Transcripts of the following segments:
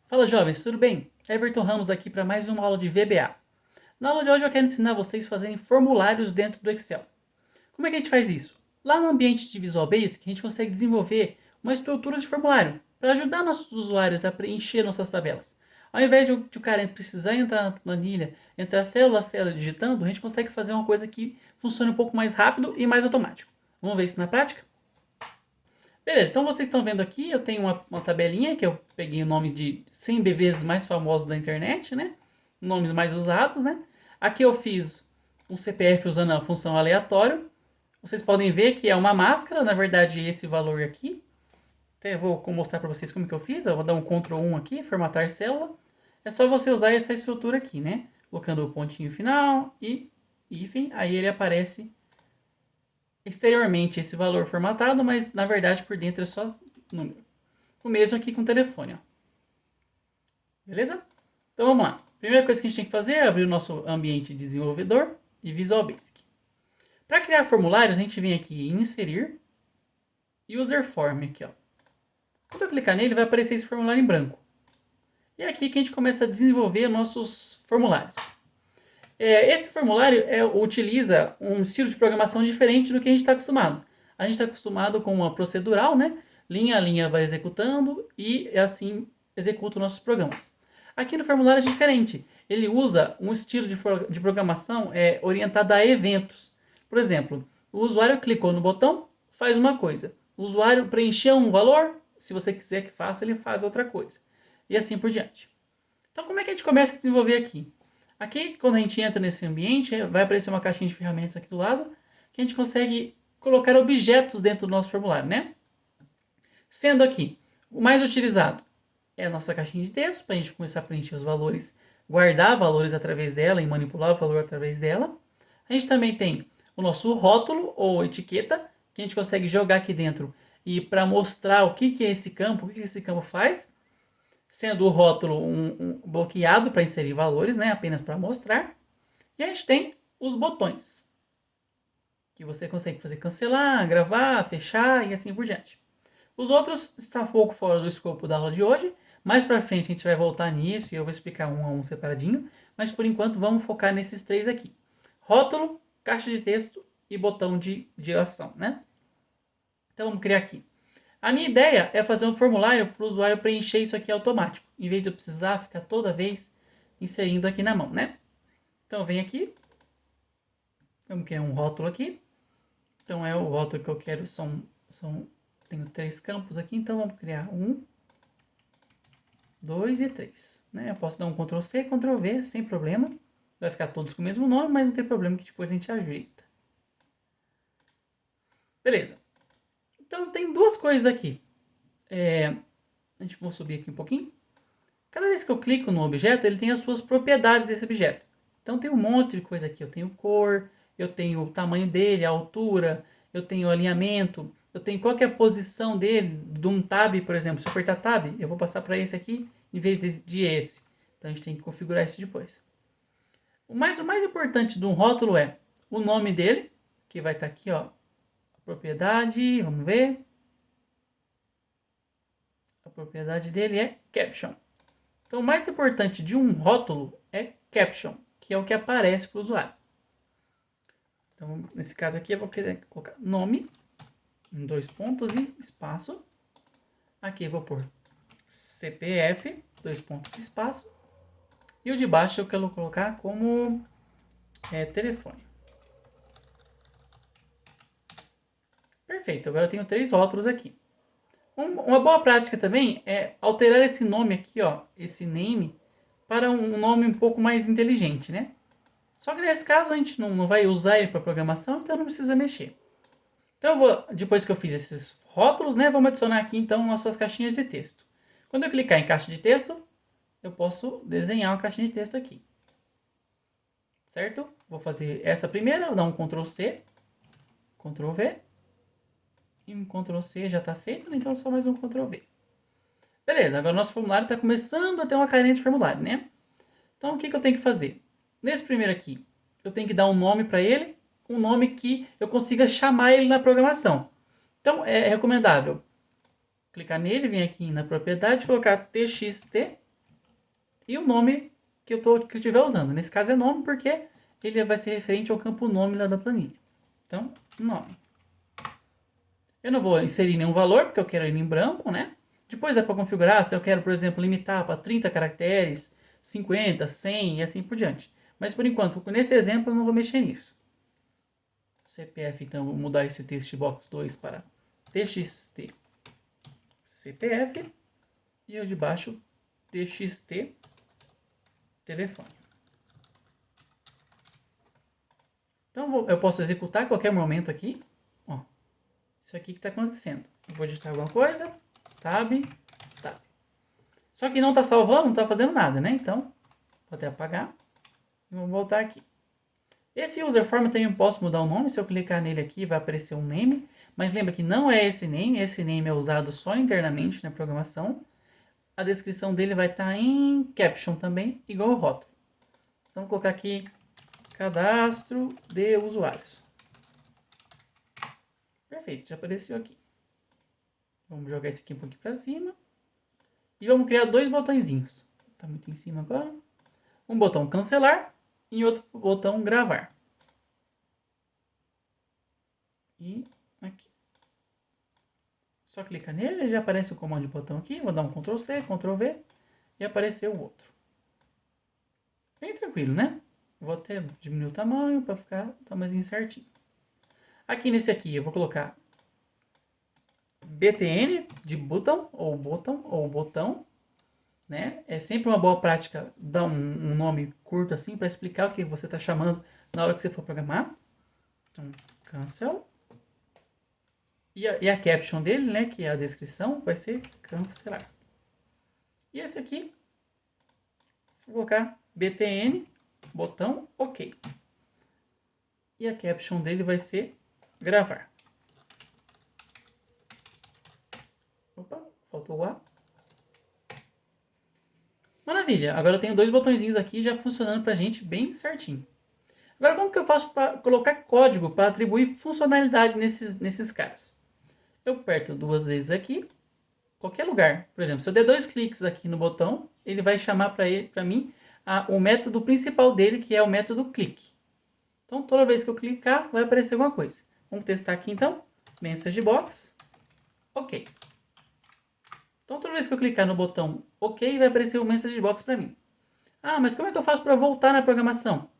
Fala jovens, tudo bem? Everton Ramos aqui para mais uma aula de VBA. Na aula de hoje eu quero ensinar vocês a fazerem formulários dentro do Excel. Como é que a gente faz isso? Lá no ambiente de Visual Basic a gente consegue desenvolver uma estrutura de formulário para ajudar nossos usuários a preencher nossas tabelas. Ao invés de o cara precisar entrar na planilha, entrar célula a célula digitando, a gente consegue fazer uma coisa que funcione um pouco mais rápido e mais automático. Vamos ver isso na prática? Beleza, então vocês estão vendo aqui, eu tenho uma tabelinha que eu peguei o nome de 100 bebês mais famosos da internet, né? Nomes mais usados, né? Aqui eu fiz um CPF usando a função aleatório. Vocês podem ver que é uma máscara, na verdade esse valor aqui. Até vou mostrar para vocês como que eu fiz. Eu vou dar um Ctrl 1 aqui, formatar célula. É só você usar essa estrutura aqui, né? Colocando o pontinho final e hífen, aí ele aparece exteriormente esse valor formatado, mas na verdade por dentro é só número. O mesmo aqui com o telefone, ó. Beleza? Então vamos lá. Primeira coisa que a gente tem que fazer é abrir o nosso ambiente de desenvolvedor e Visual Basic. Para criar formulários, a gente vem aqui em inserir e user form aqui, ó. Quando eu clicar nele, vai aparecer esse formulário em branco. E é aqui que a gente começa a desenvolver nossos formulários. Esse formulário utiliza um estilo de programação diferente do que a gente está acostumado. A gente está acostumado com uma procedural, né? Linha a linha vai executando e assim executa os nossos programas. Aqui no formulário é diferente. Ele usa um estilo de programação orientado a eventos. Por exemplo, o usuário clicou no botão, faz uma coisa. O usuário preencheu um valor, se você quiser que faça, ele faz outra coisa. E assim por diante. Então, como é que a gente começa a desenvolver aqui? Aqui, quando a gente entra nesse ambiente, vai aparecer uma caixinha de ferramentas aqui do lado, que a gente consegue colocar objetos dentro do nosso formulário, né? Sendo aqui, o mais utilizado é a nossa caixinha de texto, para a gente começar a preencher os valores, guardar valores através dela e manipular o valor através dela. A gente também tem o nosso rótulo ou etiqueta, que a gente consegue jogar aqui dentro e para mostrar o que é esse campo, o que esse campo faz, sendo o rótulo um bloqueado para inserir valores, né, apenas para mostrar. E a gente tem os botões, que você consegue fazer cancelar, gravar, fechar e assim por diante. Os outros estão um pouco fora do escopo da aula de hoje. Mais para frente a gente vai voltar nisso e eu vou explicar um a um separadinho. Mas por enquanto vamos focar nesses três aqui: rótulo, caixa de texto e botão de ação, né? Então vamos criar aqui. A minha ideia é fazer um formulário para o usuário preencher isso aqui automático, em vez de eu precisar ficar toda vez inserindo aqui na mão, né? Então vem aqui, vamos criar um rótulo aqui. Então é o rótulo que eu quero, tenho três campos aqui, então vamos criar um, dois e três. Né? Eu posso dar um Ctrl C, Ctrl V, sem problema. Vai ficar todos com o mesmo nome, mas não tem problema que depois a gente ajeita. Beleza. Então tem duas coisas aqui. A gente vai subir aqui um pouquinho. Cada vez que eu clico no objeto, ele tem as suas propriedades desse objeto. Então tem um monte de coisa aqui. Eu tenho cor, eu tenho o tamanho dele, a altura, eu tenho o alinhamento, eu tenho qual que é a posição dele, de um tab, por exemplo. Se eu apertar tab, eu vou passar para esse aqui em vez de esse. Então a gente tem que configurar isso depois. O mais importante de um rótulo é o nome dele, que vai estar aqui, ó. A propriedade, vamos ver. A propriedade dele é caption. Então, o mais importante de um rótulo é caption, que é o que aparece para o usuário. Então, nesse caso aqui, eu vou querer colocar nome, dois pontos e espaço. Aqui eu vou pôr CPF, dois pontos e espaço. E o de baixo eu quero colocar como telefone. Perfeito, agora eu tenho três rótulos aqui. Uma boa prática também é alterar esse nome aqui, ó, esse name, para um nome um pouco mais inteligente, né? Só que nesse caso a gente não vai usar ele para programação, então não precisa mexer. Então depois que eu fiz esses rótulos, né, vamos adicionar aqui então nossas caixinhas de texto. Quando eu clicar em caixa de texto, eu posso desenhar uma caixinha de texto aqui. Certo? Vou fazer essa primeira, vou dar um Ctrl C, Ctrl V. E um Ctrl C já está feito, então só mais um Ctrl V. Beleza, agora o nosso formulário está começando a ter uma carinha de formulário, né? Então o que eu tenho que fazer? Nesse primeiro aqui, eu tenho que dar um nome para ele, um nome que eu consiga chamar ele na programação. Então é recomendável clicar nele, vir aqui na propriedade, colocar txt e o nome que eu estiver usando. Nesse caso é nome porque ele vai ser referente ao campo nome lá da planilha. Então, nome. Eu não vou inserir nenhum valor porque eu quero ele em branco, né? Depois é para configurar se eu quero, por exemplo, limitar para 30 caracteres, 50, 100 e assim por diante. Mas por enquanto, nesse exemplo, eu não vou mexer nisso. CPF, então, vou mudar esse text box 2 para txt CPF e o de baixo txt telefone. Então eu posso executar a qualquer momento aqui. Ó, isso aqui que está acontecendo. Eu vou digitar alguma coisa, tab, tab. Só que não está salvando, não está fazendo nada, né? Então, vou até apagar e vou voltar aqui. Esse user form também eu posso mudar o nome. Se eu clicar nele aqui, vai aparecer um name. Mas lembra que não é esse name é usado só internamente na programação. A descrição dele vai estar em caption também, igual o rótulo. Então, vou colocar aqui cadastro de usuários. Perfeito, já apareceu aqui. Vamos jogar esse aqui um pouquinho para cima. E vamos criar dois botõezinhos. Está muito em cima agora. Um botão cancelar e outro botão gravar. E aqui. Só clicar nele, já aparece o comando de botão aqui. Vou dar um Ctrl C, Ctrl V e apareceu o outro. Bem tranquilo, né? Vou até diminuir o tamanho para ficar o tamanhozinho certinho. Aqui nesse aqui eu vou colocar BTN de button ou botão, né? É sempre uma boa prática dar um nome curto assim para explicar o que você está chamando na hora que você for programar. Então, cancel. E a caption dele, né, que é a descrição, vai ser cancelar. E esse aqui, vou colocar BTN, botão OK. E a caption dele vai ser gravar. Opa, faltou o A. Maravilha, agora eu tenho dois botõezinhos aqui já funcionando pra gente bem certinho. Agora como que eu faço para colocar código para atribuir funcionalidade nesses caras? Eu aperto duas vezes aqui, qualquer lugar. Por exemplo, se eu der dois cliques aqui no botão, ele vai chamar para mim o método principal dele, que é o método click. Então toda vez que eu clicar, vai aparecer alguma coisa. Vamos testar aqui então. Message box. OK. Então toda vez que eu clicar no botão OK, vai aparecer o message box para mim. Ah, mas como é que eu faço para voltar na programação?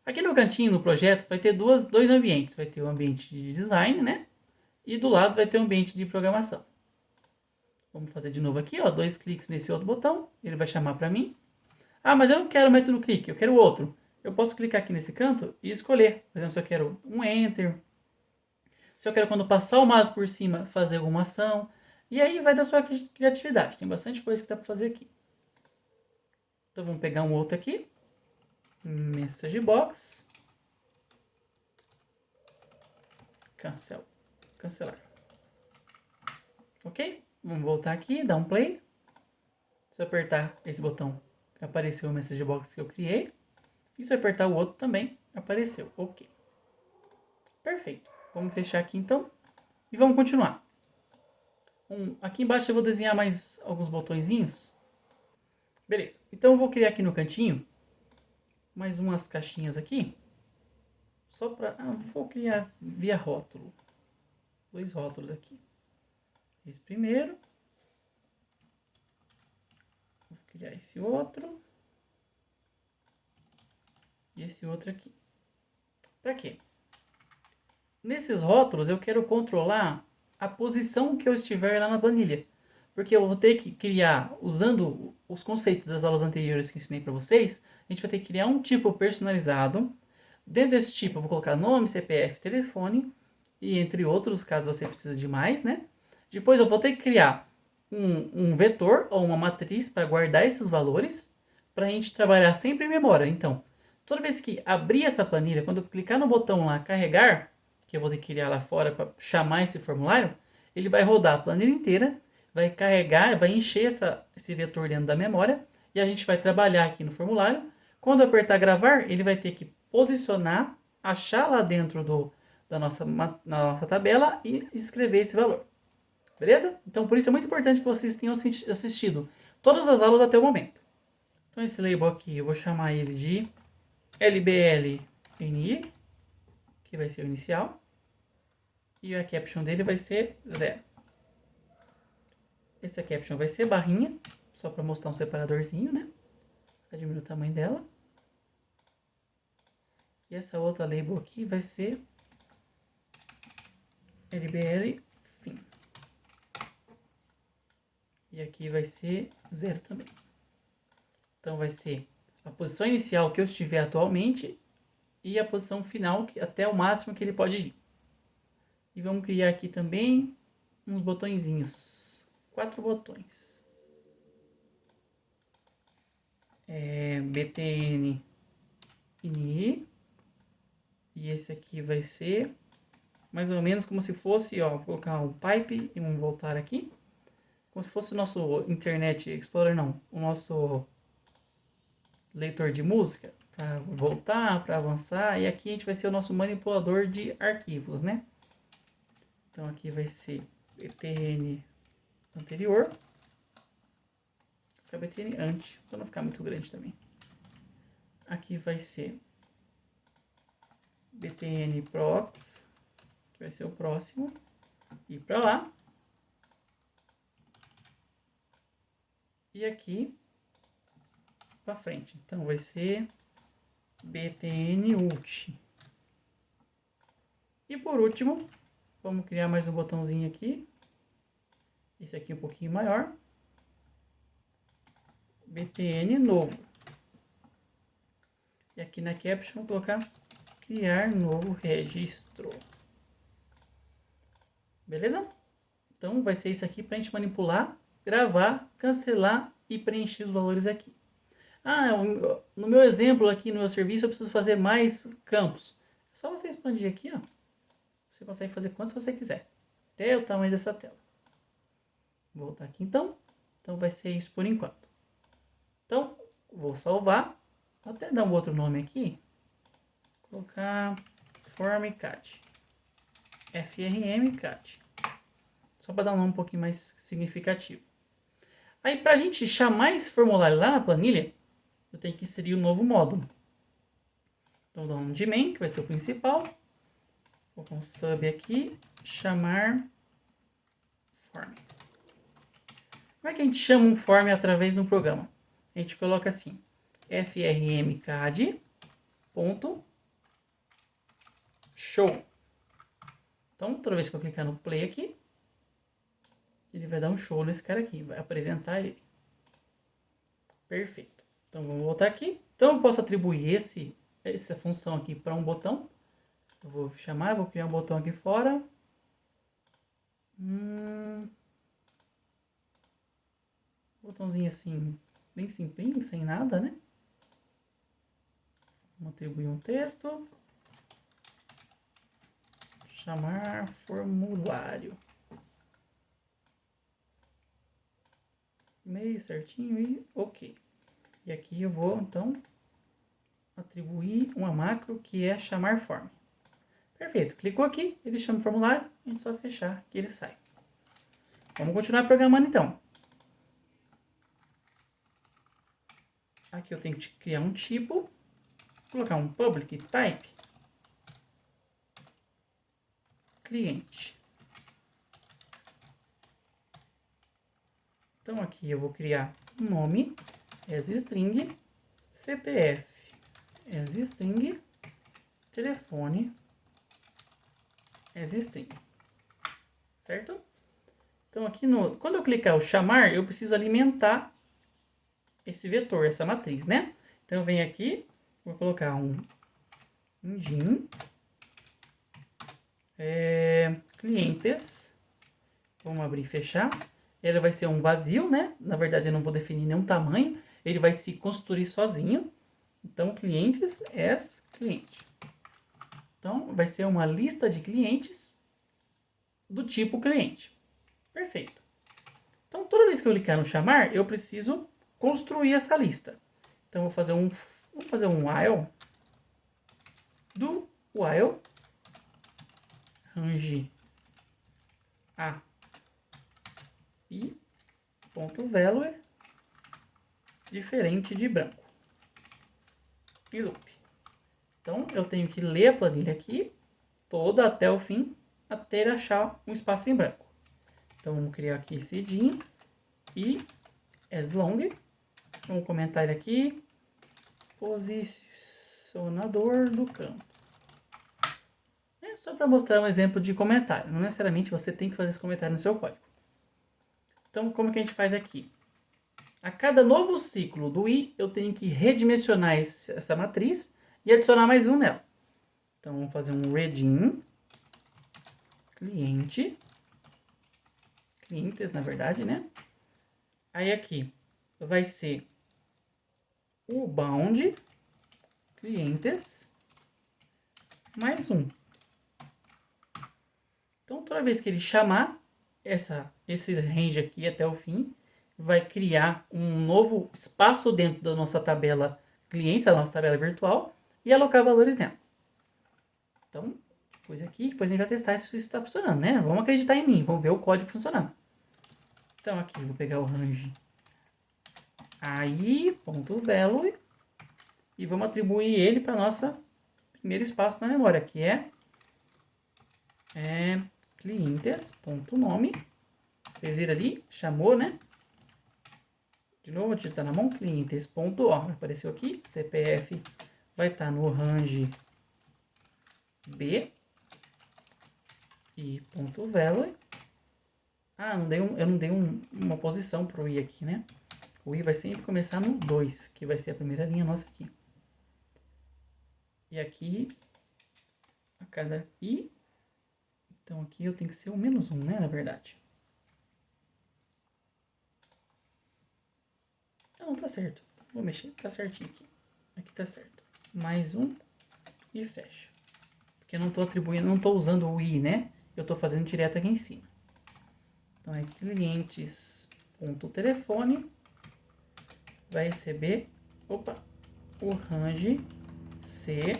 Aqui no cantinho, no projeto, vai ter dois ambientes. Vai ter o ambiente de design, né? E do lado vai ter o ambiente de programação. Vamos fazer de novo aqui, ó, dois cliques nesse outro botão. Ele vai chamar para mim. Ah, mas eu não quero o método clique, eu quero o outro. Eu posso clicar aqui nesse canto e escolher. Por exemplo, se eu quero um enter. Se eu quero, quando passar o mouse por cima, fazer alguma ação. E aí vai da sua criatividade. Tem bastante coisa que dá para fazer aqui. Então vamos pegar um outro aqui. Message box. Cancelar. Ok? Vamos voltar aqui, dar um play. Se eu apertar esse botão, apareceu o message box que eu criei. E se eu apertar o outro também, apareceu. Ok. Perfeito. Vamos fechar aqui então. E vamos continuar. Aqui embaixo eu vou desenhar mais alguns botõezinhos. Beleza. Então eu vou criar aqui no cantinho mais umas caixinhas aqui. Só para... vou criar via rótulo. Dois rótulos aqui. Esse primeiro. Vou criar esse outro. E esse outro aqui. Para quê? Nesses rótulos eu quero controlar a posição que eu estiver lá na planilha. Porque eu vou ter que criar, usando os conceitos das aulas anteriores que ensinei para vocês, a gente vai ter que criar um tipo personalizado. Dentro desse tipo eu vou colocar nome, CPF, telefone e entre outros, caso você precise de mais, né? Depois eu vou ter que criar um vetor ou uma matriz para guardar esses valores, para a gente trabalhar sempre em memória. Então, toda vez que abrir essa planilha, quando eu clicar no botão lá, carregar, que eu vou ter que criar lá fora para chamar esse formulário, ele vai rodar a planilha inteira, vai carregar, vai encher esse vetor dentro da memória, e a gente vai trabalhar aqui no formulário. Quando eu apertar gravar, ele vai ter que posicionar, achar lá dentro na nossa tabela e escrever esse valor. Beleza? Então por isso é muito importante que vocês tenham assistido todas as aulas até o momento. Então esse label aqui, eu vou chamar ele de LBLNI, que vai ser o inicial. E a caption dele vai ser 0. Essa caption vai ser barrinha, só para mostrar um separadorzinho, né? Para diminuir o tamanho dela. E essa outra label aqui vai ser LBL fim. E aqui vai ser 0 também. Então vai ser a posição inicial que eu estiver atualmente e a posição final até o máximo que ele pode ir. E vamos criar aqui também uns botõezinhos. 4 botões. BTN ini. E esse aqui vai ser mais ou menos como se fosse, ó, vou colocar um pipe e um voltar aqui. Como se fosse o nosso Internet Explorer, não. O nosso leitor de música. Para voltar, para avançar. E aqui a gente vai ser o nosso manipulador de arquivos, né? Então aqui vai ser BTN anterior. Fica BTN ante, para não ficar muito grande também. Aqui vai ser BTN prox, que vai ser o próximo. E para lá. E aqui para frente. Então vai ser BTN ult. E por último, vamos criar mais um botãozinho aqui. Esse aqui um pouquinho maior. BTN novo. E aqui na caption vou colocar criar novo registro. Beleza? Então vai ser isso aqui para a gente manipular, gravar, cancelar e preencher os valores aqui. No meu exemplo aqui no meu serviço eu preciso fazer mais campos. É só você expandir aqui, ó. Você consegue fazer quantos você quiser. Até o tamanho dessa tela. Vou voltar aqui então. Então vai ser isso por enquanto. Então, vou salvar. Vou até dar um outro nome aqui. Vou colocar FormCAD. FRMCAD. Só para dar um nome um pouquinho mais significativo. Aí, para a gente chamar esse formulário lá na planilha, eu tenho que inserir um novo módulo. Então, vou dar um de main, que vai ser o principal. Vou colocar um sub aqui, chamar form. Como é que a gente chama um form através de um programa? A gente coloca assim, frmcad.show. Então, toda vez que eu clicar no play aqui, ele vai dar um show nesse cara aqui, vai apresentar ele. Perfeito. Então, vamos voltar aqui. Então, eu posso atribuir essa função aqui para um botão. Eu vou chamar, vou criar um botão aqui fora. Botãozinho assim, bem simplinho, sem nada, né? Vamos atribuir um texto. Chamar formulário. Meio certinho e ok. E aqui eu vou, então, atribuir uma macro que é chamar form. Perfeito. Clicou aqui, ele chama o formulário, a gente só fechar que ele sai. Vamos continuar programando então. Aqui eu tenho que criar um tipo, colocar um public type cliente. Então aqui eu vou criar um nome as string, CPF as string, telefone as string. Certo? Então aqui quando eu clicar o chamar, eu preciso alimentar esse vetor, essa matriz, né? Então eu venho aqui, vou colocar um din clientes, vamos abrir e fechar. Ele vai ser um vazio, né? Na verdade eu não vou definir nenhum tamanho, ele vai se construir sozinho. Então clientes as cliente. Então vai ser uma lista de clientes do tipo cliente. Perfeito. Então toda vez que eu clicar no chamar, eu preciso construir essa lista. Então vamos fazer um while do while range a e ponto value diferente de branco. E loop. Então, eu tenho que ler a planilha aqui, toda até o fim, até achar um espaço em branco. Então, vamos criar aqui esse dim e as long. Vamos comentar ele aqui. Posicionador do campo. É só para mostrar um exemplo de comentário. Não necessariamente você tem que fazer esse comentário no seu código. Então, como que a gente faz aqui? A cada novo ciclo do i, eu tenho que redimensionar essa matriz e adicionar mais um nela. Então, vamos fazer um redim cliente. Clientes, na verdade, né? Aí aqui vai ser o bound clientes mais um. Então, toda vez que ele chamar esse range aqui até o fim, vai criar um novo espaço dentro da nossa tabela clientes, a nossa tabela virtual, e alocar valores nela. Então, depois a gente vai testar se isso está funcionando, né? Vamos acreditar em mim, vamos ver o código funcionando. Então, aqui eu vou pegar o range AI.value e vamos atribuir ele para nossa primeiro espaço na memória, que é clientes.nome. Vocês viram ali? Chamou, né? De novo, vou digitar na mão, clientes.ó. Apareceu aqui, CPF vai estar no range B e ponto value. Ah, eu não dei uma posição para o i aqui, né? O i vai sempre começar no 2, que vai ser a primeira linha nossa aqui. E aqui, a cada i, então aqui eu tenho que ser o menos 1, né, na verdade. Não, tá certo. Vou mexer, tá certinho aqui. Aqui tá certo. Mais um e fecha. Porque eu não tô atribuindo, não tô usando o i, né? Eu tô fazendo direto aqui em cima. Então é clientes.telefone vai receber, o range C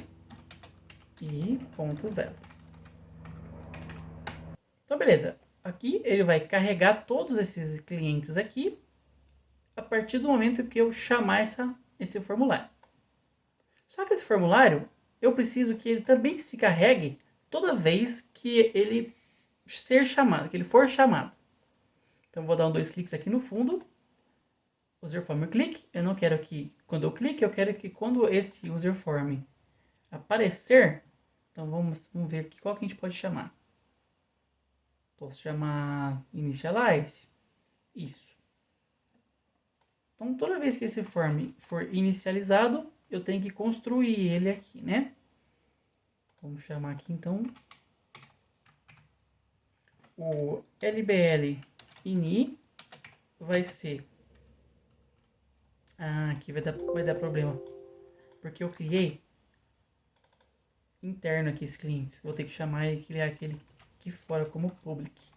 e ponto value. Então beleza, aqui ele vai carregar todos esses clientes aqui a partir do momento que eu chamar esse formulário. Só que esse formulário, eu preciso que ele também se carregue toda vez que ele ser chamado, que ele for chamado. Então vou dar 2 cliques aqui no fundo, userform click. Eu não quero que quando eu clique, eu quero que quando esse userform aparecer, então vamos ver aqui qual que a gente pode chamar. Posso chamar initialize? Isso. Então toda vez que esse form for inicializado, eu tenho que construir ele aqui, né? Vamos chamar aqui então o LBL ini vai ser... Ah, aqui vai dar problema. Porque eu criei interno aqui esse cliente. Vou ter que chamar e criar aquele aqui fora como public.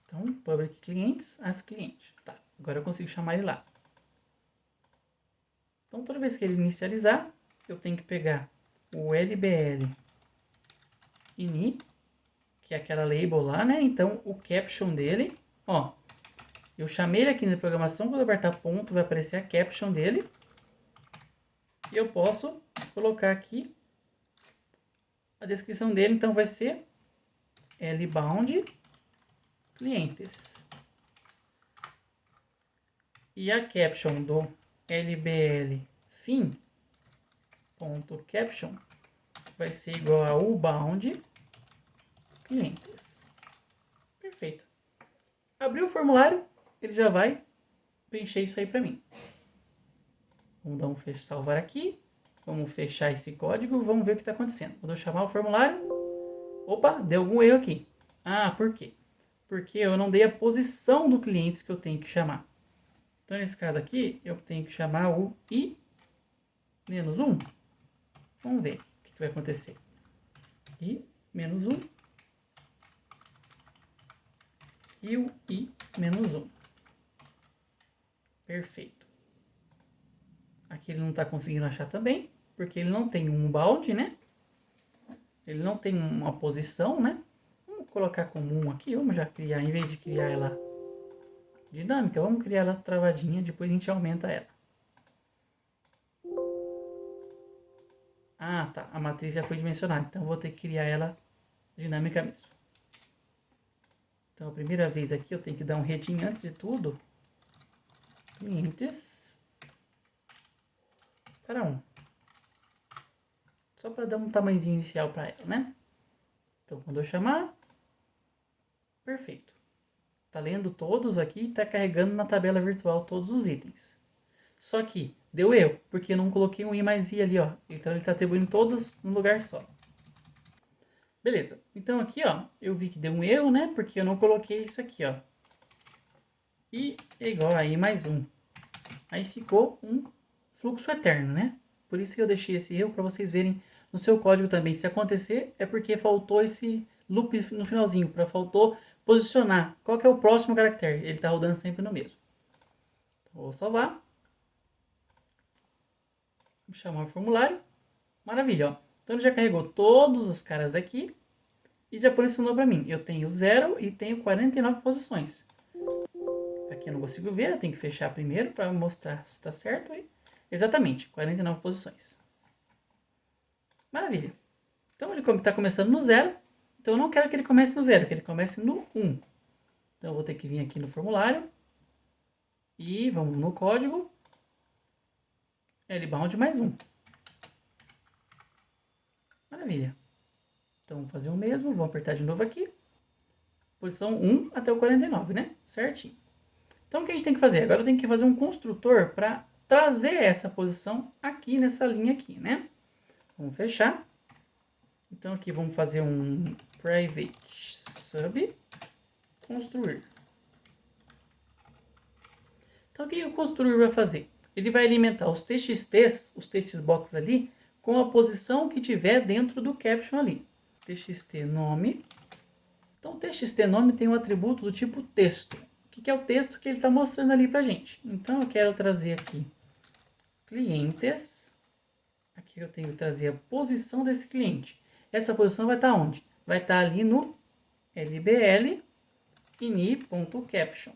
Então, public clientes, as clientes. Tá, agora eu consigo chamar ele lá. Então, toda vez que ele inicializar, eu tenho que pegar o LBL ini, que é aquela label lá, né? Então, o caption dele, ó, eu chamei ele aqui na programação, quando eu apertar ponto, vai aparecer a caption dele. E eu posso colocar aqui a descrição dele, então vai ser lbound clientes. E a caption do lbl fim.caption vai ser igual a ubound clientes. Perfeito. Abriu o formulário, ele já vai preencher isso aí para mim. Vamos dar um salvar aqui. Vamos fechar esse código. Vamos ver o que está acontecendo. Quando eu chamar o formulário... Opa, deu algum erro aqui. Ah, por quê? Porque eu não dei a posição do cliente que eu tenho que chamar. Então, nesse caso aqui, eu tenho que chamar o i-1. Vamos ver o que vai acontecer. i-1 e o i-1. Perfeito. Aqui ele não está conseguindo achar também, porque ele não tem um bound, né? Ele não tem uma posição, né? Vamos colocar como 1 aqui. Vamos já criar, em vez de criar ela dinâmica, vamos criar ela travadinha, depois a gente aumenta ela. Ah, tá. A matriz já foi dimensionada, então eu vou ter que criar ela dinâmica mesmo. Então, a primeira vez aqui eu tenho que dar um heading antes de tudo. Clientes para 1. Só para dar um tamanhozinho inicial para ela, né? Então, quando eu chamar, perfeito. Tá lendo todos aqui e tá carregando na tabela virtual todos os itens. Só que deu erro, porque eu não coloquei um i mais i ali, ó. Então, ele está atribuindo todos no lugar só. Beleza. Então, aqui, ó, eu vi que deu um erro, né? Porque eu não coloquei isso aqui, ó. I é igual a i mais 1. Aí ficou um fluxo eterno, né? Por isso que eu deixei esse erro para vocês verem no seu código também. Se acontecer, é porque faltou esse loop no finalzinho, faltou posicionar qual que é o próximo caractere. Ele está rodando sempre no mesmo. Então, vou salvar. Vou chamar o formulário. Maravilha, ó. Então ele já carregou todos os caras aqui e já posicionou para mim. Eu tenho 0 e tenho 49 posições. Aqui eu não consigo ver, eu tenho que fechar primeiro para mostrar se está certo aí. Exatamente, 49 posições. Maravilha. Então ele está começando no 0. Então eu não quero que ele comece no 0, que ele comece no 1. Então eu vou ter que vir aqui no formulário. E vamos no código. Lbound mais 1. Maravilha. Então vamos fazer o mesmo. Vou apertar de novo aqui. Posição 1 até o 49, né? Certinho. Então o que a gente tem que fazer? Agora eu tenho que fazer um construtor para trazer essa posição aqui nessa linha aqui, né? Vamos fechar. Então aqui vamos fazer um private sub construir. Então o que o construir vai fazer? Ele vai alimentar os txt's, os txbox ali, com a posição que tiver dentro do caption ali. Txt nome. Então o txt nome tem um atributo do tipo texto. O que é o texto que ele está mostrando ali pra gente? Então eu quero trazer aqui clientes. Aqui eu tenho que trazer a posição desse cliente. Essa posição vai estar onde? Vai estar ali no lbl ini.caption.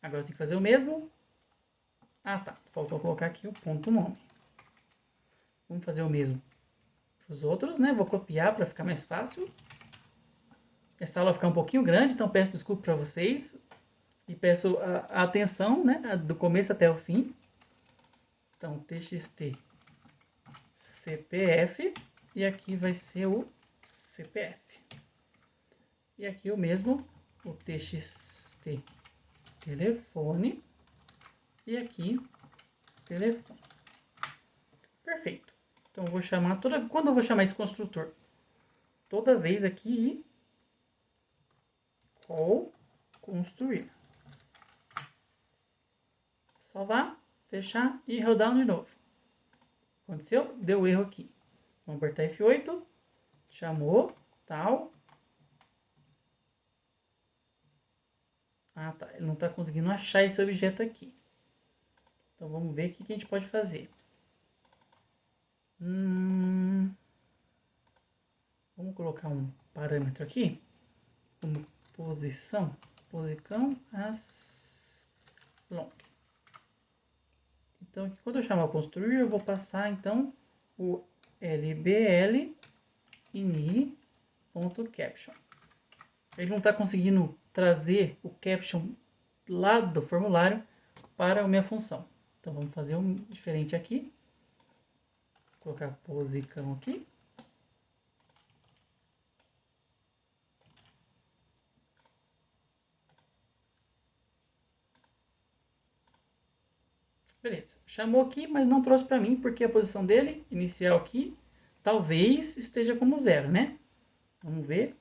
Agora eu tenho que fazer o mesmo. Ah, tá. Faltou colocar aqui o ponto nome. Vamos fazer o mesmo para os outros, né? Vou copiar para ficar mais fácil. Essa aula vai ficar um pouquinho grande, então peço desculpa para vocês. E peço a atenção, né? Do começo até o fim. Então, txt CPF. E aqui vai ser o CPF. E aqui o mesmo, o txt telefone. E aqui, telefone. Perfeito. Então, eu vou chamar quando eu vou chamar esse construtor? Toda vez aqui, call construir. Salvar, fechar e rodar de novo. Aconteceu? Deu erro aqui. Vamos apertar F8. Chamou, tal. Ah, tá. Ele não está conseguindo achar esse objeto aqui. Então, vamos ver o que a gente pode fazer. Vamos colocar um parâmetro aqui. Como posição as long. Então, aqui, quando eu chamar o construir, eu vou passar, então, o lbl ini.caption. Ele não está conseguindo trazer o caption lá do formulário para a minha função. Então, vamos fazer um diferente aqui. Vou colocar posição aqui. Beleza. Chamou aqui, mas não trouxe para mim, porque a posição dele, inicial aqui, talvez esteja como 0, né? Vamos ver o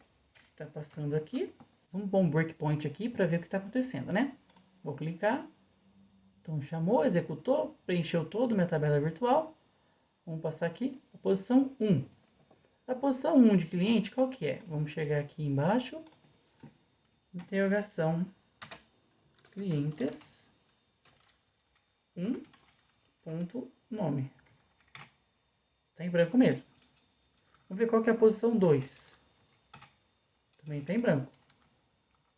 que está passando aqui. Vamos pôr um breakpoint aqui para ver o que está acontecendo, né? Vou clicar. Então, chamou, executou, preencheu toda a minha tabela virtual. Vamos passar aqui. A posição 1. A posição 1 de cliente, qual que é? Vamos chegar aqui embaixo. Interrogação. Clientes. 1.nome. Tá em branco mesmo. Vamos ver qual que é a posição 2. Também está em branco.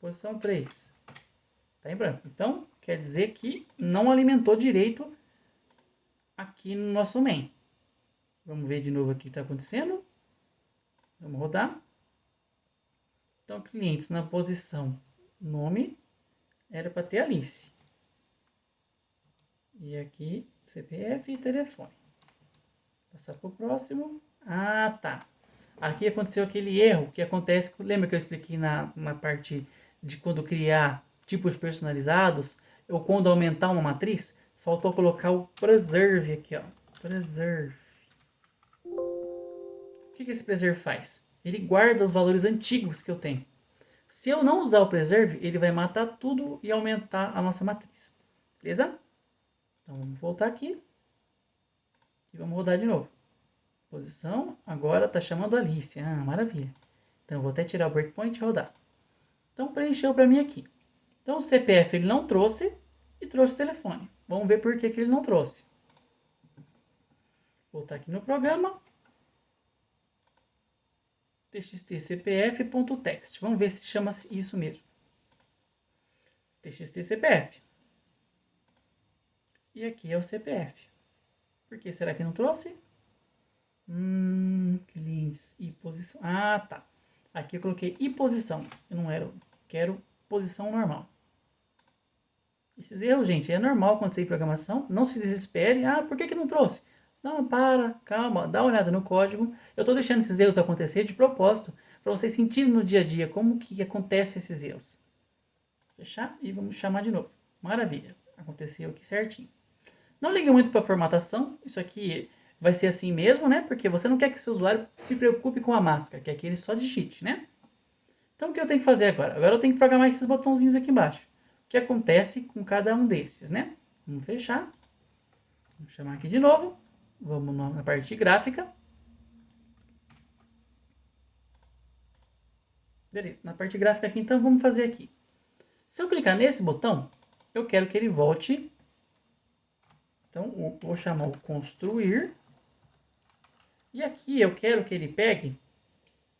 Posição 3. Está em branco. Então, quer dizer que não alimentou direito aqui no nosso main. Vamos ver de novo aqui o que está acontecendo. Vamos rodar. Então, clientes na posição nome era para ter Alice. E aqui, CPF e telefone. Passar para o próximo. Ah, tá. Aqui aconteceu aquele erro que acontece. Lembra que eu expliquei na parte de quando criar tipos personalizados ou quando aumentar uma matriz? Faltou colocar o preserve aqui, ó. Preserve. O que esse preserve faz? Ele guarda os valores antigos que eu tenho. Se eu não usar o preserve, ele vai matar tudo e aumentar a nossa matriz. Beleza? Então vamos voltar aqui. E vamos rodar de novo. Posição, agora está chamando Alice. Ah, maravilha. Então eu vou até tirar o breakpoint e rodar. Então preencheu para mim aqui. Então o CPF ele não trouxe e trouxe o telefone. Vamos ver por que ele não trouxe. Voltar aqui no programa. txt_cpf.text. Vamos ver se chama isso mesmo. txt_cpf. E aqui é o CPF. Por que será que não trouxe? Clientes e posição. Ah, tá. Aqui eu coloquei e posição. Eu não quero posição normal. Esses erros, gente, é normal quando você em programação. Não se desespere. Ah, por que não trouxe? Não, para, calma, dá uma olhada no código. Eu estou deixando esses erros acontecer de propósito, para vocês sentirem no dia a dia como que acontecem esses erros. Fechar e vamos chamar de novo. Maravilha, aconteceu aqui certinho. Não ligue muito para a formatação, isso aqui vai ser assim mesmo, né? Porque você não quer que seu usuário se preocupe com a máscara, quer que ele só digite, né? Então o que eu tenho que fazer agora? Agora eu tenho que programar esses botãozinhos aqui embaixo. O que acontece com cada um desses, né? Vamos fechar. Vamos chamar aqui de novo. Vamos na parte gráfica. Beleza, na parte gráfica aqui, então, vamos fazer aqui. Se eu clicar nesse botão, eu quero que ele volte. Então, vou chamar o construir. E aqui eu quero que ele pegue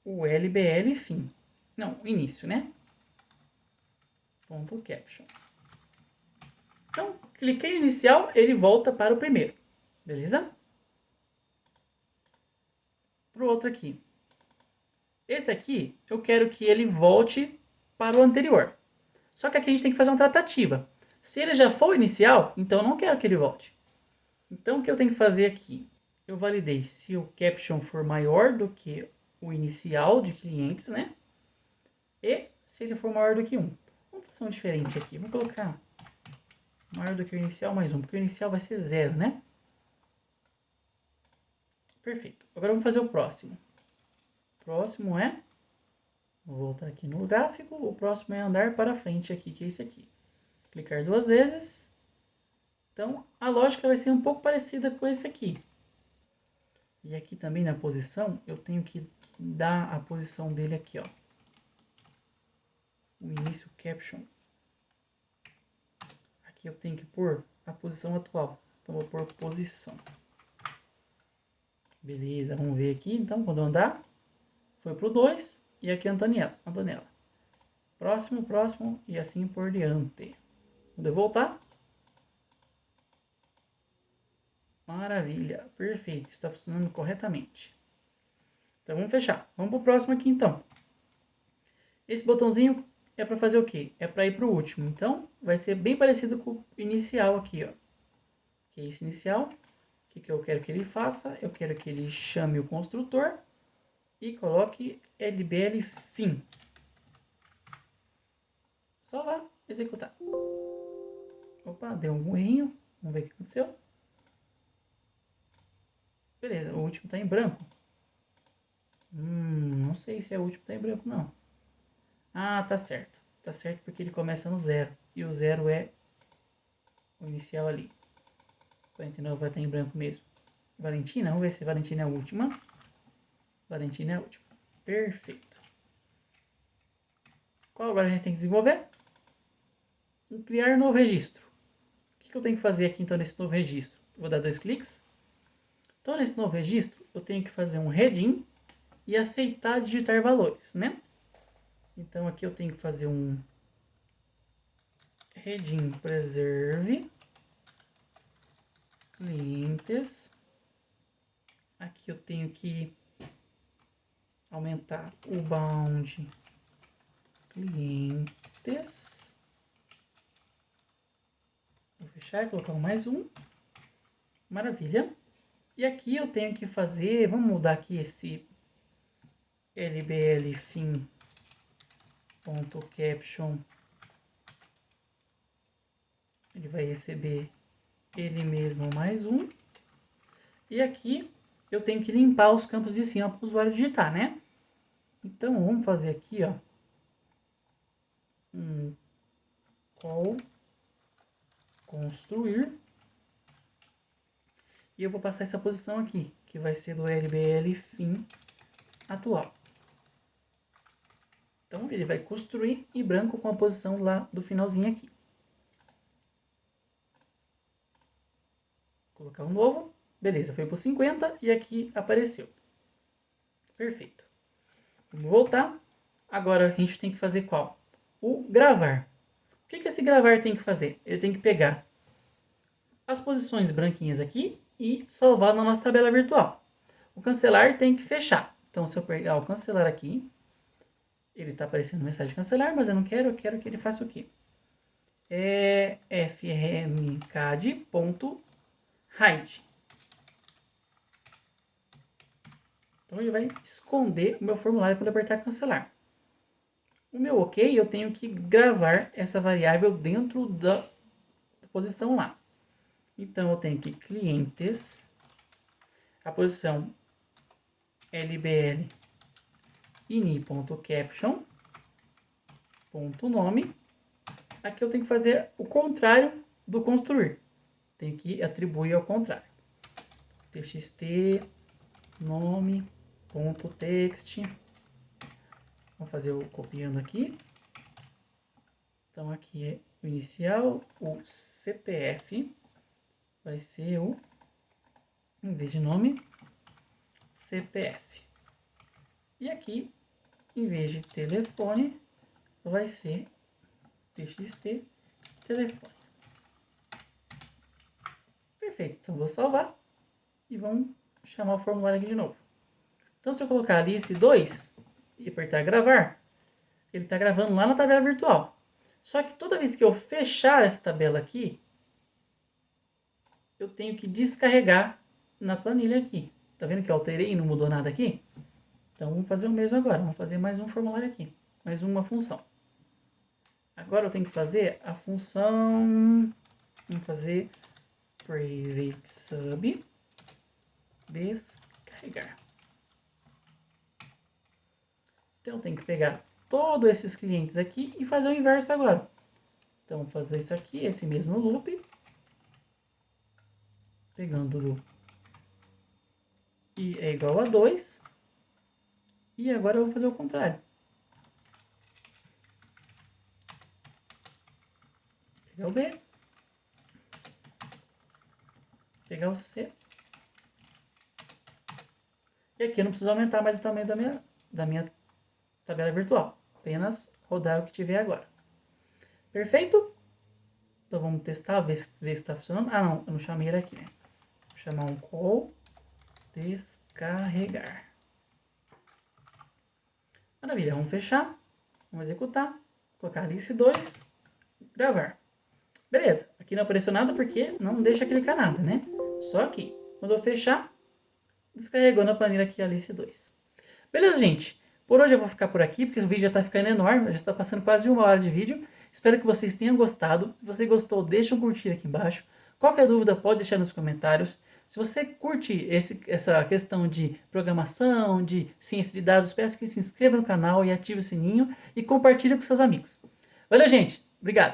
o LBL fim. Não, o início, né? Ponto caption. Então, cliquei em inicial, ele volta para o primeiro. Beleza? Para o outro aqui. Esse aqui, eu quero que ele volte para o anterior. Só que aqui a gente tem que fazer uma tratativa. Se ele já for inicial, então eu não quero que ele volte. Então o que eu tenho que fazer aqui? Eu validei se o caption for maior do que o inicial de clientes, né? E se ele for maior do que 1. Vamos fazer um diferente aqui. Vamos colocar maior do que o inicial mais 1, porque o inicial vai ser 0, né? Perfeito. Agora vamos fazer o próximo. O próximo é... Vou voltar aqui no gráfico. O próximo é andar para frente aqui, que é esse aqui. Clicar 2 vezes. Então, a lógica vai ser um pouco parecida com esse aqui. E aqui também na posição, eu tenho que dar a posição dele aqui, ó. O início caption. Aqui eu tenho que pôr a posição atual. Então, vou pôr posição. Beleza, vamos ver aqui. Então, quando eu andar, foi pro 2. E aqui a Antonella. Próximo, próximo e assim por diante. Quando eu voltar. Maravilha, perfeito, está funcionando corretamente. Então vamos fechar. Vamos para o próximo aqui então. Esse botãozinho é para fazer o quê? É para ir para o último. Então vai ser bem parecido com o inicial aqui, ó. Que é esse inicial. O que eu quero que ele faça? Eu quero que ele chame o construtor e coloque LBL fim. Salvar, executar. Opa, deu um errinho. Vamos ver o que aconteceu. Beleza, o último está em branco. Não sei se é o último que está em branco, não. Ah, tá certo. Tá certo porque ele começa no 0. E o 0 é o inicial ali. 49 vai estar em branco mesmo. Valentina, vamos ver se Valentina é a última. Valentina é a última. Perfeito. Qual agora a gente tem que desenvolver? Criar novo registro. O que eu tenho que fazer aqui então nesse novo registro? Vou dar 2 cliques. Então nesse novo registro eu tenho que fazer um heading e aceitar digitar valores, né? Então aqui eu tenho que fazer um redim preserve clientes. Aqui eu tenho que aumentar o bound clientes. Vou fechar e colocar mais um. Maravilha. E aqui eu tenho que fazer, vamos mudar aqui esse lbl fim.caption. Ele vai receber ele mesmo mais um. E aqui eu tenho que limpar os campos de cima para o usuário digitar, né? Então vamos fazer aqui, ó, um call construir. E eu vou passar essa posição aqui, que vai ser do lbl fim atual. Então ele vai construir em branco com a posição lá do finalzinho aqui. Vou colocar um novo. Beleza, foi por 50 e aqui apareceu. Perfeito. Vamos voltar. Agora a gente tem que fazer qual? O gravar. O que esse gravar tem que fazer? Ele tem que pegar as posições branquinhas aqui e salvar na nossa tabela virtual. O cancelar tem que fechar. Então, se eu pegar o cancelar aqui, ele está aparecendo mensagem de cancelar, mas eu quero que ele faça o quê? É frmcad.hide. Então, ele vai esconder o meu formulário quando eu apertar cancelar. O meu OK, eu tenho que gravar essa variável dentro da posição lá. Então, eu tenho que clientes, a posição lbl ini.caption.nome. Aqui eu tenho que fazer o contrário do construir. Tenho que atribuir ao contrário. txt nome.text. Vamos fazer o copiando aqui. Então aqui é o inicial, o CPF vai ser o, em vez de nome, CPF. E aqui, em vez de telefone, vai ser txt telefone. Perfeito, então vou salvar e vamos chamar o formulário aqui de novo. Então se eu colocar Alice 2 e apertar gravar, ele está gravando lá na tabela virtual. Só que toda vez que eu fechar essa tabela aqui, eu tenho que descarregar na planilha aqui. Tá vendo que eu alterei e não mudou nada aqui? Então vamos fazer o mesmo agora. Vamos fazer mais um formulário aqui. Mais uma função. Agora eu tenho que fazer a função... Vamos fazer private sub descarregar. Então eu tenho que pegar todos esses clientes aqui e fazer o inverso agora. Então vou fazer isso aqui, esse mesmo loop. Pegando do i é igual a 2. E agora eu vou fazer o contrário. Pegar o B. Pegar o C. E aqui eu não preciso aumentar mais o tamanho da minha tabela virtual. Apenas rodar o que tiver agora. Perfeito? Então vamos testar, ver se está funcionando. Ah não, eu não chamei ele aqui, né? Vou chamar um call descarregar. Maravilha, vamos fechar. Vamos executar. Colocar Alice 2. Gravar. Beleza, aqui não apareceu nada porque não deixa clicar nada, né? Só aqui. Quando eu fechar, descarregou na planilha aqui Alice 2. Beleza, gente? Por hoje eu vou ficar por aqui, porque o vídeo já está ficando enorme, já está passando quase 1 hora de vídeo. Espero que vocês tenham gostado. Se você gostou, deixa um curtir aqui embaixo. Qualquer dúvida pode deixar nos comentários. Se você curte essa questão de programação, de ciência de dados, peço que se inscreva no canal e ative o sininho e compartilhe com seus amigos. Valeu, gente! Obrigado!